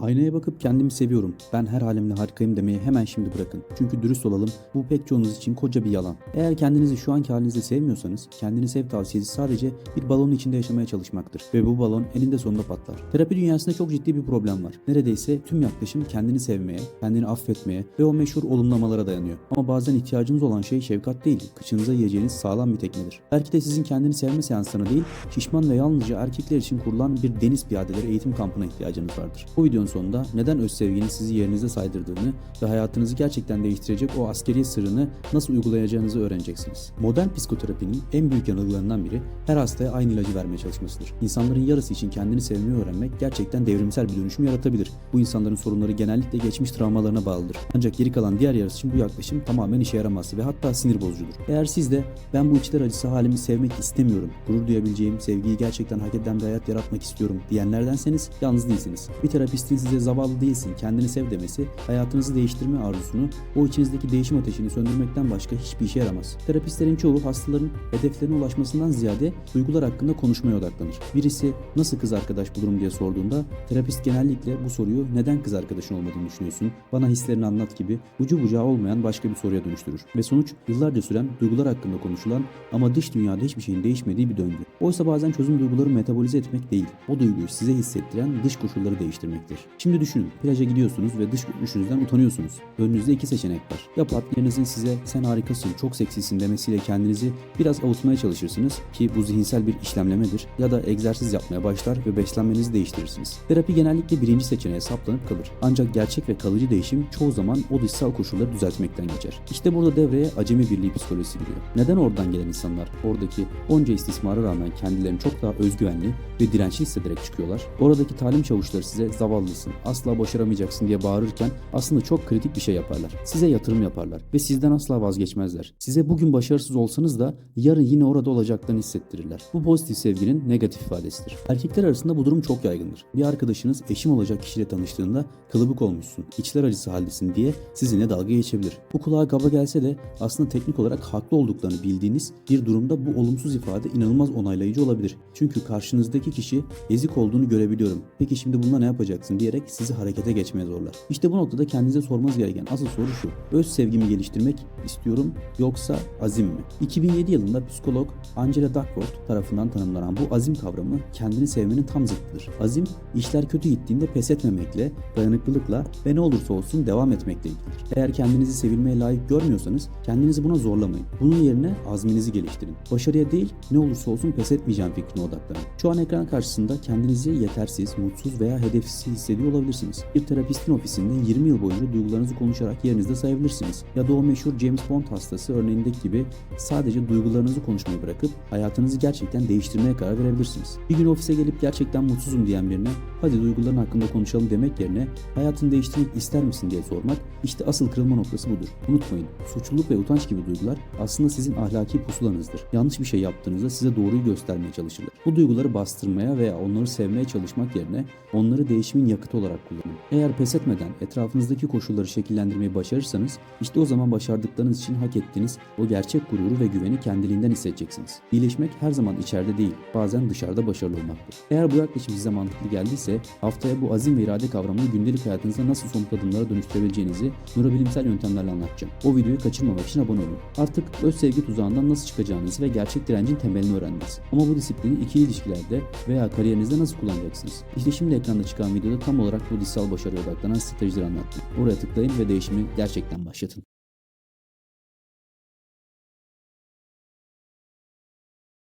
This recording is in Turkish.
Aynaya bakıp kendimi seviyorum, ben her halimle harikayım demeyi hemen şimdi bırakın. Çünkü dürüst olalım, bu pek çoğunuz için koca bir yalan. Eğer kendinizi şu anki halinizde sevmiyorsanız, kendini sev tavsiyesi sadece bir balonun içinde yaşamaya çalışmaktır. Ve bu balon eninde sonunda patlar. Terapi dünyasında çok ciddi bir problem var. Neredeyse tüm yaklaşım kendini sevmeye, kendini affetmeye ve o meşhur olumlamalara dayanıyor. Ama bazen ihtiyacınız olan şey şefkat değil, kıçınıza yiyeceğiniz sağlam bir tekmedir. Belki de sizin kendini sevme seanslarına değil, şişman ve yalnızca erkekler için kurulan bir deniz piyadeleri eğitim kampına ihtiyacınız vardır. Bu videonun sonunda neden öz sevginin sizi yerinize saydırdığını ve hayatınızı gerçekten değiştirecek o askeri sırrını nasıl uygulayacağınızı öğreneceksiniz. Modern psikoterapinin en büyük yanılgılarından biri her hastaya aynı ilacı vermeye çalışmasıdır. İnsanların yarısı için kendini sevmeyi öğrenmek gerçekten devrimsel bir dönüşüm yaratabilir. Bu insanların sorunları genellikle geçmiş travmalarına bağlıdır. Ancak geri kalan diğer yarısı için bu yaklaşım tamamen işe yaramaz ve hatta sinir bozucudur. Eğer siz de ben bu içler acısı halimi sevmek istemiyorum, gurur duyabileceğim, sevgiyi gerçekten hak eden bir hayat yaratmak istiyorum diyenlerdenseniz yalnız değilsiniz. Bir terapistin size zavallı değilsin, kendini sev demesi, hayatınızı değiştirme arzusunu, o içinizdeki değişim ateşini söndürmekten başka hiçbir işe yaramaz. Terapistlerin çoğu hastaların hedeflerine ulaşmasından ziyade duygular hakkında konuşmaya odaklanır. Birisi nasıl kız arkadaş bulurum diye sorduğunda terapist genellikle bu soruyu neden kız arkadaşın olmadığını düşünüyorsun, bana hislerini anlat gibi ucu bucağı olmayan başka bir soruya dönüştürür. Ve sonuç yıllarca süren duygular hakkında konuşulan ama dış dünyada hiçbir şeyin değişmediği bir döngü. Oysa bazen çözüm duyguları metabolize etmek değil, o duyguyu size hissettiren dış koşulları değiştirmektir. Şimdi düşünün, plaja gidiyorsunuz ve dış görünüşünüzden utanıyorsunuz. Önünüzde iki seçenek var. Ya partnerinizin size sen harikasın, çok seksisin demesiyle kendinizi biraz avutmaya çalışırsınız ki bu zihinsel bir işlemlemedir, ya da egzersiz yapmaya başlar ve beslenmenizi değiştirirsiniz. Terapi genellikle birinci seçeneğe saplanıp kalır. Ancak gerçek ve kalıcı değişim çoğu zaman o dışsal koşulları düzeltmekten geçer. İşte burada devreye acemi birliği psikolojisi giriyor. Neden oradan gelen insanlar oradaki onca istismara rağmen kendilerini çok daha özgüvenli ve dirençli hissederek çıkıyorlar? Oradaki talim çavuşları size zavallısın, asla başaramayacaksın diye bağırırken aslında çok kritik bir şey yaparlar. Size yatırım yaparlar ve sizden asla vazgeçmezler. Size bugün başarısız olsanız da yarın yine orada olacaklarını hissettirirler. Bu pozitif sevginin negatif ifadesidir. Erkekler arasında bu durum çok yaygındır. Bir arkadaşınız eşim olacak kişiyle tanıştığında kılıbık olmuşsun, içler acısı haldesin diye sizinle dalga geçebilir. Bu kulağa kaba gelse de aslında teknik olarak haklı olduklarını bildiğiniz bir durumda bu olumsuz ifade inanılmaz onaylayıcı olabilir. Çünkü karşınızdaki kişi ezik olduğunu görebiliyorum, peki şimdi bununla ne yapacaksın diyerek sizi harekete geçmeye zorlar. İşte bu noktada kendinize sormanız gereken asıl soru şu: öz sevgimi geliştirmek istiyorum yoksa azim mi? 2007 yılında psikolog Angela Duckworth tarafından tanımlanan bu azim kavramı kendini sevmenin tam zıttıdır. Azim, işler kötü gittiğinde pes etmemekle, dayanıklılıkla ve ne olursa olsun devam etmekle ilgilidir. Eğer kendinizi sevilmeye layık görmüyorsanız kendinizi buna zorlamayın. Bunun yerine azminizi geliştirin. Başarıya değil, ne olursa olsun pes etmeyeceğim fikrine odaklanın. Şu an ekran karşısında kendinizi yetersiz, mutsuz veya hedefsiz hissediyor olabilirsiniz. Bir terapistin ofisinde 20 yıl boyunca duygularınızı konuşarak yerinizde sayabilirsiniz. Ya da o meşhur James Bond hastası örneğindeki gibi sadece duygularınızı konuşmayı bırakıp hayatınızı gerçekten değiştirmeye karar verebilirsiniz. Bir gün ofise gelip gerçekten mutsuzum diyen birine hadi duyguların hakkında konuşalım demek yerine hayatını değiştirmek ister misin diye sormak, işte asıl kırılma noktası budur. Unutmayın, suçluluk ve utanç gibi duygular aslında sizin ahlaki pusulanızdır. Yanlış bir şey yaptığınızda size doğruyu göstermeye çalışırlar. Bu duyguları bastırmaya veya onları sevmeye çalışmak yerine onları değişimin yakıtı olarak kullanın. Eğer pes etmeden etrafınızdaki koşulları şekillendirmeyi başarırsanız işte o zaman başardıklarınız için hak ettiğiniz o gerçek gururu ve güveni kendiliğinden hissedeceksiniz. İyileşmek her zaman içeride değil, bazen dışarıda başarılı olmaktır. Eğer bu yaklaşım size mantıklı geldiyse haftaya bu azim ve irade kavramını gündelik hayatınızda nasıl somut adımlara dönüştürebileceğinizi nörobilimsel yöntemlerle anlatacağım. O videoyu kaçırmamak için abone olun. Artık öz sevgi tuzağından nasıl çıkacağınızı ve gerçek direncin temelini öğrendiniz. Ama bu disiplini ikili ilişkilerde veya kariyerinizde nasıl kullanacaksınız? İşte şimdi ekranda çıkan videoda tam olarak bu dışsal başarıya odaklanan stratejileri anlattım. Oraya tıklayın ve değişimi gerçekten başlatın.